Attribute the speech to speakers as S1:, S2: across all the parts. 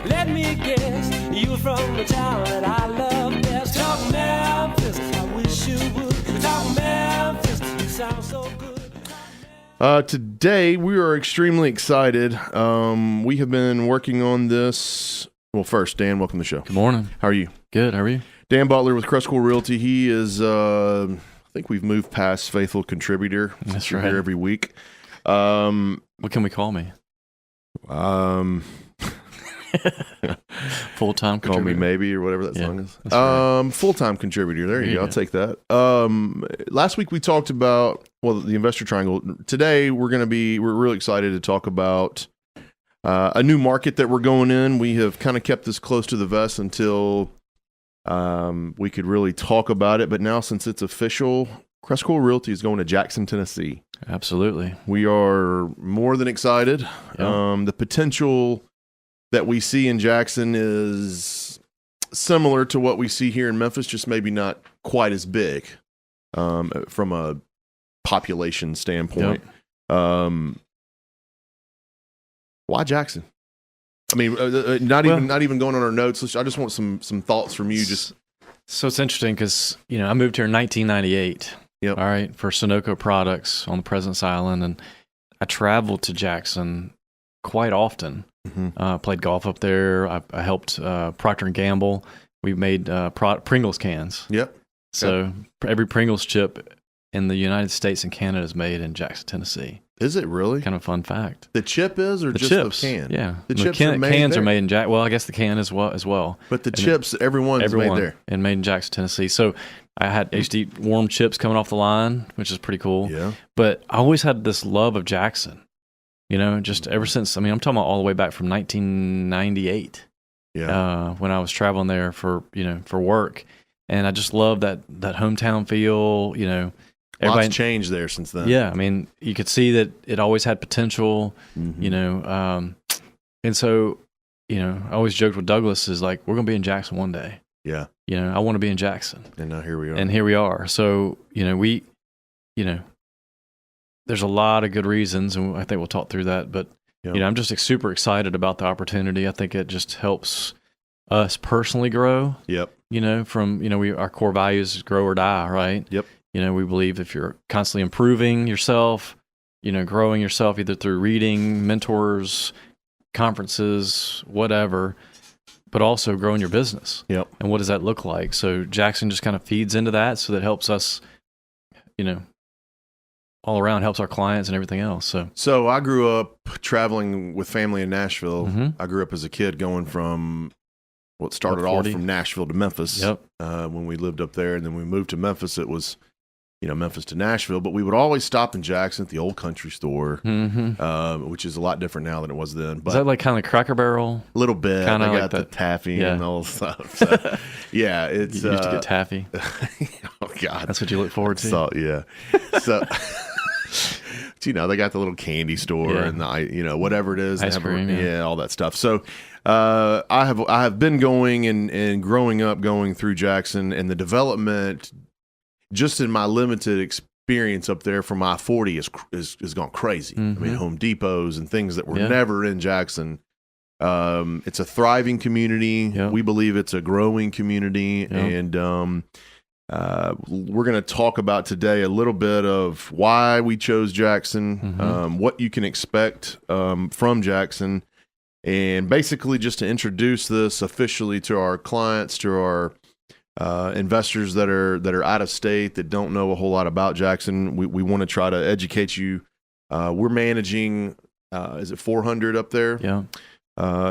S1: Let me guess, you from the town that I love best. Talk Memphis, I wish you would. Talk Memphis, you sound so good.
S2: Today, we are extremely excited. We have been working on this. Well, first, Dan, welcome to the show.
S3: Good morning.
S2: How are you?
S3: Good. How are you?
S2: Dan Butler with CrestCore Realty. He is, I think we've moved past faithful contributor.
S3: That's
S2: You're
S3: right.
S2: here every week.
S3: What can we call me? Full-time contributor.
S2: Call Me Maybe or whatever that song is.
S3: Right.
S2: Full-time contributor. There you go.
S3: go.
S2: I'll take that. Last week we talked about, the investor triangle. Today we're really excited to talk about a new market that we're going in. We have kind of kept this close to the vest until we could really talk about it. But now since it's official, CrestCore Realty is going to Jackson, Tennessee.
S3: Absolutely.
S2: We are more than excited.
S3: Yeah.
S2: The potential that we see in Jackson is similar to what we see here in Memphis, just maybe not quite as big from a population standpoint.
S3: Yep.
S2: Why Jackson? I mean, not even going on our notes. I just want some thoughts from you. Just
S3: So it's interesting because, I moved here in 1998.
S2: Yep.
S3: All right, for Sunoco Products on the President's Island, and I traveled to Jackson quite often.
S2: Mm-hmm.
S3: Played golf up there. I helped Procter & Gamble. We made Pringles cans.
S2: Yep.
S3: So every Pringles chip in the United States and Canada is made in Jackson, Tennessee.
S2: Is it really?
S3: Kind of a fun fact.
S2: The chip is, or
S3: The
S2: just
S3: chips,
S2: the can?
S3: yeah.
S2: The chips are made
S3: cans
S2: there?
S3: are made in Jackson. Well, I guess the can as well.
S2: But the chips, everyone's made there.
S3: And made in Jackson, Tennessee. So I used to eat warm chips coming off the line, which is pretty cool.
S2: Yeah.
S3: But I always had this love of Jackson, just ever since. I mean, I'm talking about all the way back from 1998.
S2: Yeah.
S3: When I was traveling there for work, and I just love that hometown feel.
S2: Lots changed there since then.
S3: Yeah, I mean, you could see that it always had potential.
S2: Mm-hmm.
S3: And so I always joked with Douglas is like, we're gonna be in Jackson one day.
S2: Yeah.
S3: I want to be in Jackson.
S2: And now here we are.
S3: And here we are. So, we, there's a lot of good reasons, and I think we'll talk through that. But,
S2: Yep.
S3: I'm just super excited about the opportunity. I think it just helps us personally grow.
S2: Yep.
S3: From, our core values is grow or die, right?
S2: Yep.
S3: We believe if you're constantly improving yourself, growing yourself either through reading, mentors, conferences, whatever, but also growing your business.
S2: Yep.
S3: And what does that look like? So Jackson just kind of feeds into that, so that helps us, all around, helps our clients and everything else.
S2: So I grew up traveling with family in Nashville.
S3: Mm-hmm.
S2: I grew up as a kid going from what started off from Nashville to Memphis.
S3: Yep.
S2: When we lived up there, and then we moved to Memphis. It was, Memphis to Nashville, but we would always stop in Jackson at the old country store, which is a lot different now than it was then. But
S3: is that like kind of Cracker Barrel?
S2: A little bit.
S3: Kinda
S2: I got
S3: like
S2: the
S3: that.
S2: taffy
S3: Yeah.
S2: and all stuff. So, yeah, it's
S3: You used to get taffy.
S2: Oh God,
S3: That's what you look forward to.
S2: So yeah, so. They got the little candy store
S3: Yeah.
S2: and the whatever it is,
S3: Ice
S2: they have
S3: cream, yeah.
S2: all that stuff. So I have been going and growing up going through Jackson, and the development just in my limited experience up there from I-40 is gone crazy.
S3: Mm-hmm.
S2: I mean, Home Depots and things that were
S3: Yeah.
S2: never in Jackson. It's a thriving community.
S3: Yep.
S2: We believe it's a growing community,
S3: Yep.
S2: and we're going to talk about today a little bit of why we chose Jackson,
S3: Mm-hmm.
S2: what you can expect from Jackson, and basically just to introduce this officially to our clients, to our investors that are out of state that don't know a whole lot about Jackson. We want to try to educate you. We're managing, is it 400 up there?
S3: Yeah.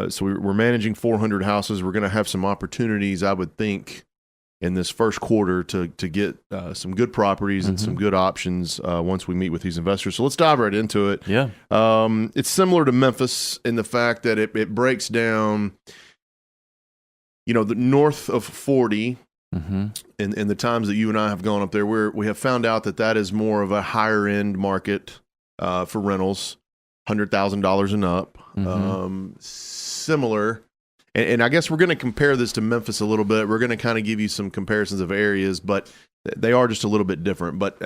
S2: So we're managing 400 houses. We're going to have some opportunities, I would think, in this first quarter to get some good properties and some good options once we meet with these investors. So let's dive right into it.
S3: Yeah.
S2: It's similar to Memphis in the fact that it breaks down, the north of 40, in the times that you and I have gone up there, we have found out that is more of a higher end market for rentals, $100,000 and up. Similar. And I guess we're going to compare this to Memphis a little bit. We're going to kind of give you some comparisons of areas, but they are just a little bit different. But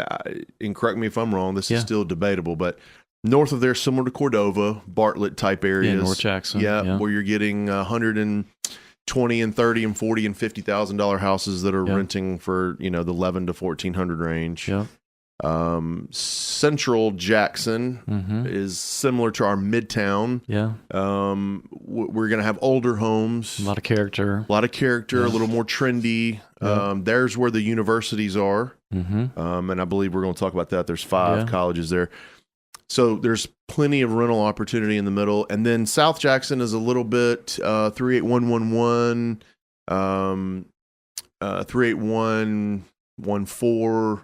S2: and correct me if I'm wrong. This is still debatable. But North of there, similar to Cordova, Bartlett type areas.
S3: North Jackson.
S2: Yeah, where you're getting 120 and 30 and 40 and $50,000 houses that are renting for the 11 to 1400 range.
S3: Yeah.
S2: Central Jackson is similar to our Midtown.
S3: Yeah.
S2: We're going to have older homes.
S3: A lot of character.
S2: A little more trendy. There's where the universities are. And I believe we're going to talk about that. There's 5 colleges there. So there's plenty of rental opportunity in the middle. And then South Jackson is a little bit 38111, 38114,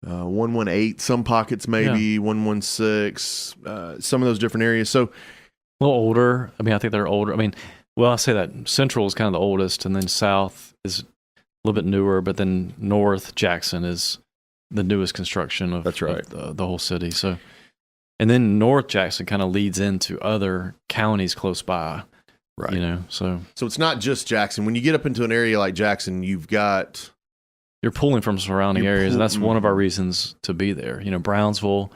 S2: 118, some pockets maybe, 116, some of those different areas. So
S3: a little older. I mean, I think they're older. I mean, well, I say that Central is kind of the oldest, and then South is a little bit newer, but then North Jackson is the newest construction of,
S2: that's right.
S3: of the whole city. So, and then North Jackson kind of leads into other counties close by,
S2: right?
S3: So
S2: it's not just Jackson. When you get up into an area like Jackson,
S3: you're pulling from surrounding areas, and that's one of our reasons to be there. Brownsville,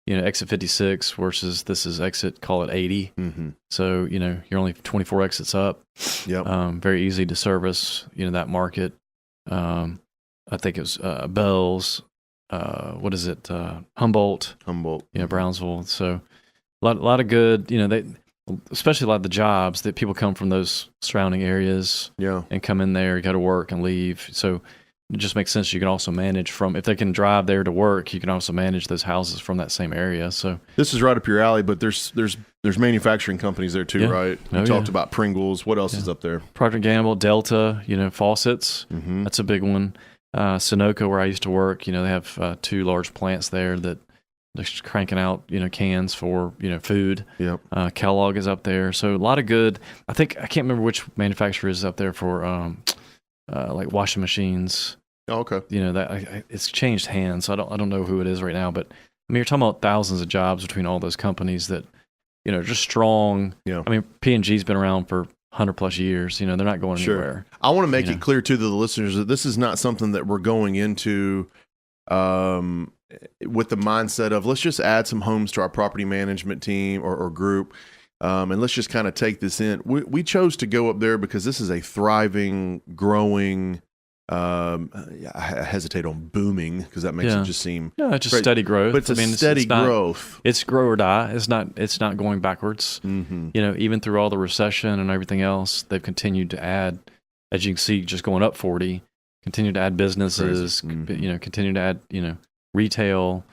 S3: exit 56 versus this is exit, call it 80. So, you're only 24 exits up.
S2: Yep.
S3: Very easy to service, that market. I think it was Bells. What is it? Humboldt. Brownsville. So a lot of good, they, especially a lot of the jobs that people come from those surrounding areas and come in there, go to work and leave. So it just makes sense. You can also manage if they can drive there to work, you can also manage those houses from that same area. So
S2: this is right up your alley, but there's manufacturing companies there too, right? We talked about Pringles. What else is up there?
S3: Procter & Gamble, Delta, faucets. That's a big one. Sunoco, where I used to work, they have 2 large plants there that they're just cranking out, cans for, food.
S2: Yep.
S3: Kellogg is up there. So a lot of good. I can't remember which manufacturer is up there for like washing machines.
S2: Oh, okay.
S3: It's changed hands. So I don't know who it is right now, but I mean, you're talking about thousands of jobs between all those companies that, just strong.
S2: Yeah.
S3: I mean, P&G's been around for 100 plus years. They're not going anywhere.
S2: I want to make it clear to the listeners that this is not something that we're going into with the mindset of let's just add some homes to our property management team or group, and let's just kind of take this in. We chose to go up there because this is a thriving, growing. I hesitate on booming because that makes it just seem
S3: it's just steady growth.
S2: But it's steady growth.
S3: It's grow or die. It's not going backwards. Even through all the recession and everything else, they've continued to add, as you can see, just going up 40. Continue to add businesses. Continue to add retail,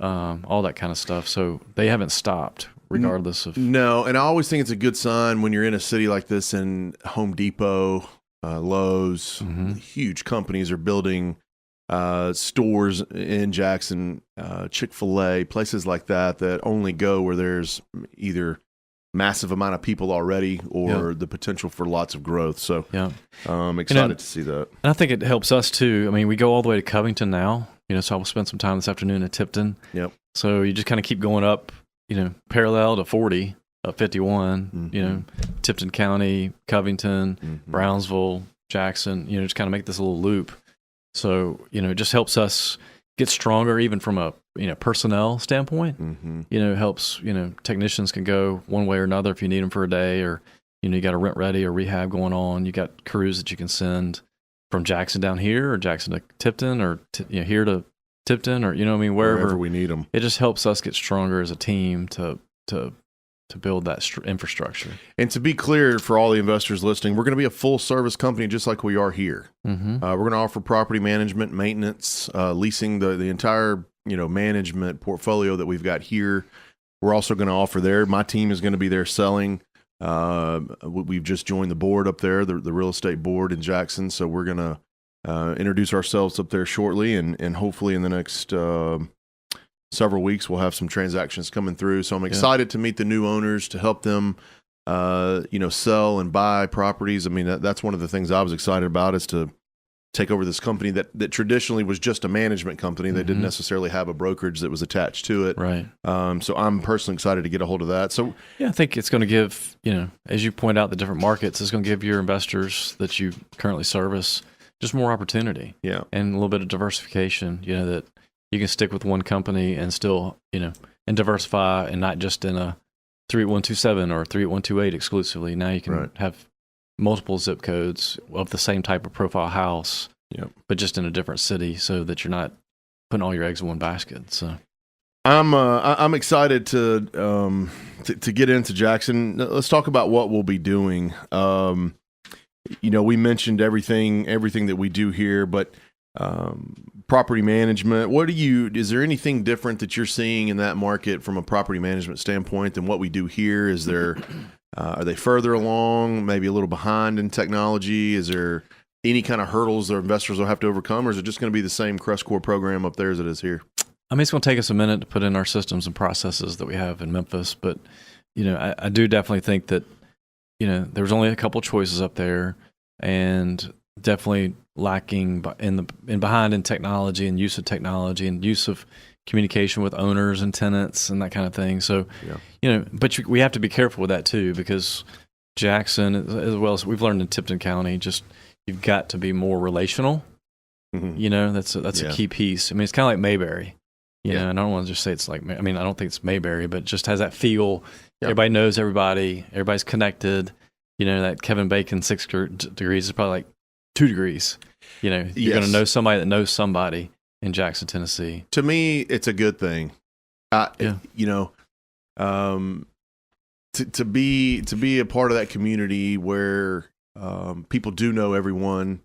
S3: all that kind of stuff. So they haven't stopped regardless of.
S2: No, and I always think it's a good sign when you're in a city like this and Home Depot. Lowe's, huge companies are building stores in Jackson, Chick-fil-A, places like that only go where there's either massive amount of people already or the potential for lots of growth. So I'm excited to see that.
S3: And I think it helps us too. I mean, we go all the way to Covington now, so I will spend some time this afternoon at Tipton.
S2: Yep.
S3: So you just kind of keep going up, parallel to 40. 51, Tipton County, Covington, Brownsville, Jackson, just kind of make this little loop. So, it just helps us get stronger even from a, personnel standpoint. Helps, technicians can go one way or another if you need them for a day or, you got a rent ready or rehab going on. You got crews that you can send from Jackson down here or Jackson to Tipton or, here to Tipton or, wherever
S2: we need them.
S3: It just helps us get stronger as a team to build that infrastructure. And
S2: to be clear for all the investors listening, we're going to be a full service company just like we are here. We're going to offer property management, maintenance, leasing, the entire management portfolio that we've got here. We're also going to offer there. My team is going to be there selling. We've just joined the board up there, the real estate board in Jackson. So we're going to introduce ourselves up there shortly, and hopefully in the next several weeks we'll have some transactions coming through. So I'm excited to meet the new owners, to help them sell and buy properties. I mean, that's one of the things I was excited about, is to take over this company that traditionally was just a management company. They didn't necessarily have a brokerage that was attached to it.
S3: Right.
S2: So I'm personally excited to get a hold of that. So
S3: I think it's going to give, as you point out, the different markets, it's going to give your investors that you currently service just more opportunity.
S2: Yeah.
S3: And a little bit of diversification, that you can stick with one company and still, and diversify, and not just in a 38127 or 38128 exclusively. Now you can have multiple zip codes of the same type of profile house, but just in a different city, so that you're not putting all your eggs in one basket. So
S2: I'm excited to get into Jackson. Let's talk about what we'll be doing. We mentioned everything that we do here, but property management. Is there anything different that you're seeing in that market from a property management standpoint than what we do here? Is there, are they further along, maybe a little behind in technology? Is there any kind of hurdles their investors will have to overcome, or is it just going to be the same CrestCore program up there as it is here?
S3: I mean, it's going to take us a minute to put in our systems and processes that we have in Memphis, but I do definitely think that there's only a couple choices up there, and definitely lacking behind in technology and use of technology and use of communication with owners and tenants and that kind of thing. So, but we have to be careful with that too, because Jackson, as well as we've learned in Tipton County, just you've got to be more relational. Mm-hmm. That's a key piece. I mean, it's kind of like Mayberry. And I don't want to just say it's like, I don't think it's Mayberry, but it just has that feel. Yep. Everybody knows everybody. Everybody's connected. That Kevin Bacon 6 degrees is probably like 2 degrees. You're going to know somebody that knows somebody in Jackson, Tennessee.
S2: To me, it's a good thing. To be a part of that community where people do know everyone,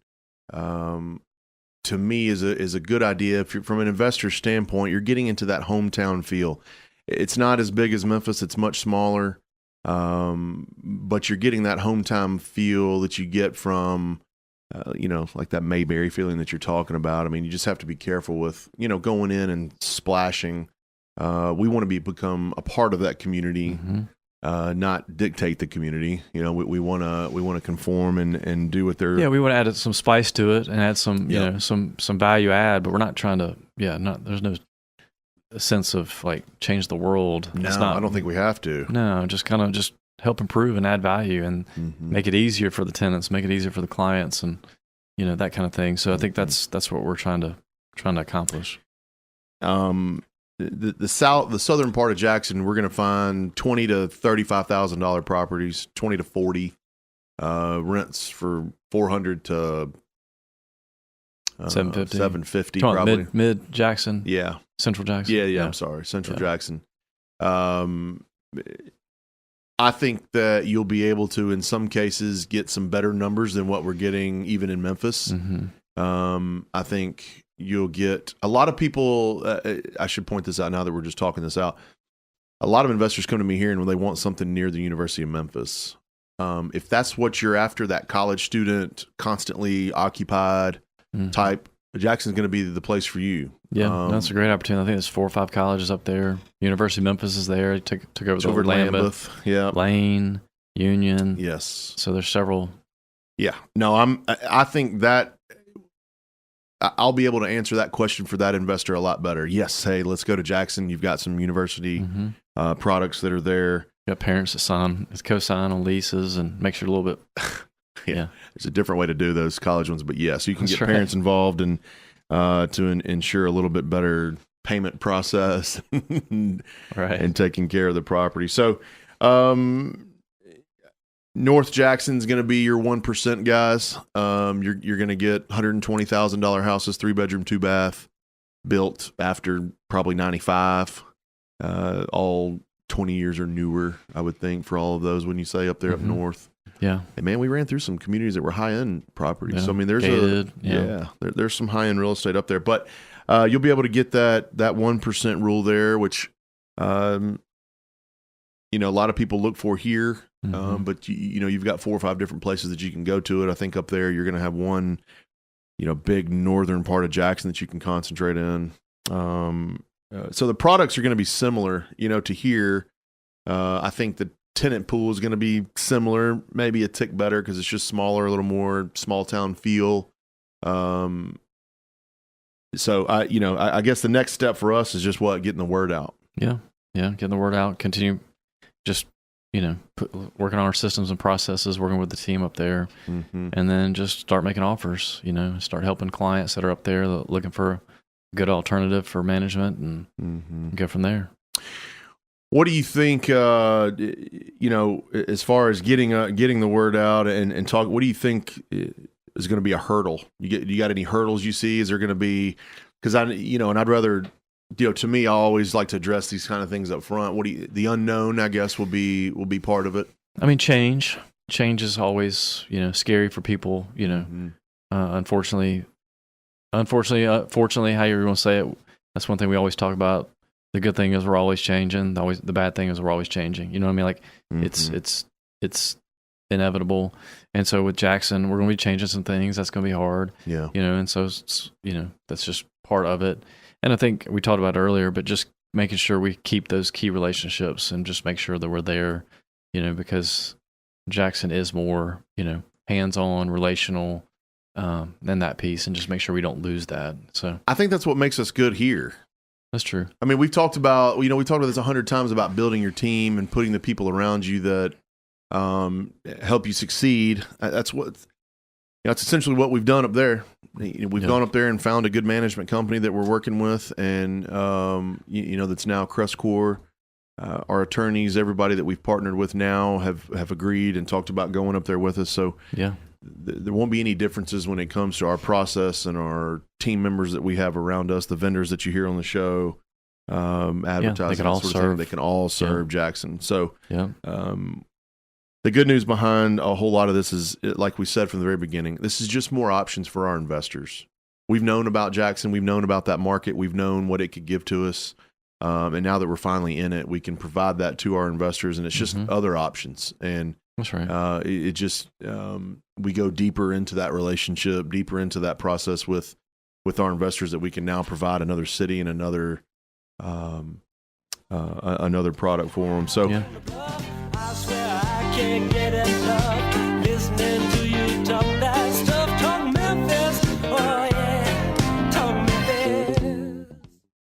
S2: to me is a good idea. If you're from an investor standpoint, you're getting into that hometown feel. It's not as big as Memphis; it's much smaller, but you're getting that hometown feel that you get from, like that Mayberry feeling that you're talking about. I mean, you just have to be careful with going in and splashing. We want to become a part of that community. Mm-hmm. Not dictate the community. We want to conform and do what they're.
S3: Yeah, we want to add some spice to it and add some, some value add, but we're not trying to. There's no sense of like change the world.
S2: No, I don't think we have to.
S3: No, just kind of just help improve and add value and make it easier for the tenants, make it easier for the clients, and that kind of thing. So I think that's what we're trying to accomplish.
S2: The southern part of Jackson, we're going to find $20,000 to $35,000 properties, 20 to 40 rents for $400 to $750 probably.
S3: Mid Jackson, Central Jackson,
S2: I'm sorry, Central Jackson. I think that you'll be able to, in some cases, get some better numbers than what we're getting even in Memphis. Mm-hmm. I think you'll get a lot of people. I should point this out now that we're just talking this out. A lot of investors come to me here and when they want something near the University of Memphis. If that's what you're after, that college student, constantly occupied type, Jackson's going to be the place for you.
S3: Yeah, that's a great opportunity. I think there's 4 or 5 colleges up there. University of Memphis is there. Took over the old Lambeth. Lane, Union.
S2: Yes.
S3: So there's several.
S2: Yeah. No, I think that I'll be able to answer that question for that investor a lot better. Yes. Hey, let's go to Jackson. You've got some university products that are there.
S3: You got parents that co-sign on leases and makes you a little bit.
S2: Yeah. There's a different way to do those college ones, but so you can get parents involved and to ensure a little bit better payment process and taking care of the property. So, North Jackson's going to be your 1% guys. You're going to get $120,000 houses, 3-bedroom, 2-bath, built after probably 95, all 20 years or newer, I would think, for all of those when you say up there up north.
S3: Yeah.
S2: And man, we ran through some communities that were high-end properties.
S3: Yeah.
S2: So, I mean, there's there's some high-end real estate up there. But you'll be able to get that 1% rule there, which, a lot of people look for here. But you've got 4 or 5 different places that you can go to it. I think up there you're going to have one, big northern part of Jackson that you can concentrate in. So the products are going to be similar, to here. I think the tenant pool is going to be similar, maybe a tick better because it's just smaller, a little more small town feel. So I guess the next step for us is just getting the word out.
S3: Yeah, getting the word out. Continue, just working on our systems and processes, working with the team up there, and then just start making offers. Start helping clients that are up there looking for a good alternative for management, and go from there.
S2: What do you think? As far as getting the word out and talk, what do you think is going to be a hurdle? You got any hurdles you see? Is there going to be? Because and I'd rather, to me, I always like to address these kind of things up front. The unknown, I guess, will be part of it.
S3: I mean, change is always, scary for people,
S2: Mm-hmm.
S3: Unfortunately, fortunately, however you want to say it, that's one thing we always talk about. The good thing is we're always changing. The bad thing is we're always changing. You know what I mean? Like
S2: Mm-hmm.
S3: it's inevitable. And so with Jackson, we're going to be changing some things. That's going to be hard.
S2: Yeah.
S3: And so that's just part of it. And I think we talked about it earlier, but just making sure we keep those key relationships and just make sure that we're there, because Jackson is more, hands-on, relational, than that piece, and just make sure we don't lose that. So
S2: I think that's what makes us good here.
S3: That's true.
S2: I mean, we've talked about, we talked about this 100 times about building your team and putting the people around you that help you succeed. That's essentially what we've done up there. We've gone up there and found a good management company that we're working with, and that's now CrestCore. Our attorneys, everybody that we've partnered with now have agreed and talked about going up there with us. So
S3: yeah,
S2: there won't be any differences when it comes to our process and our team members that we have around us, the vendors that you hear on the show, advertising.
S3: They can all serve.
S2: They can all serve Jackson. So
S3: yeah.
S2: The good news behind a whole lot of this is, like we said from the very beginning, this is just more options for our investors. We've known about Jackson. We've known about that market. We've known what it could give to us. And now that we're finally in it, we can provide that to our investors, and it's just other options. And
S3: that's right.
S2: It just we go deeper into that relationship, deeper into that process with our investors, that we can now provide another city and another product for them. So.
S3: Yeah.
S1: I swear I can't get enough.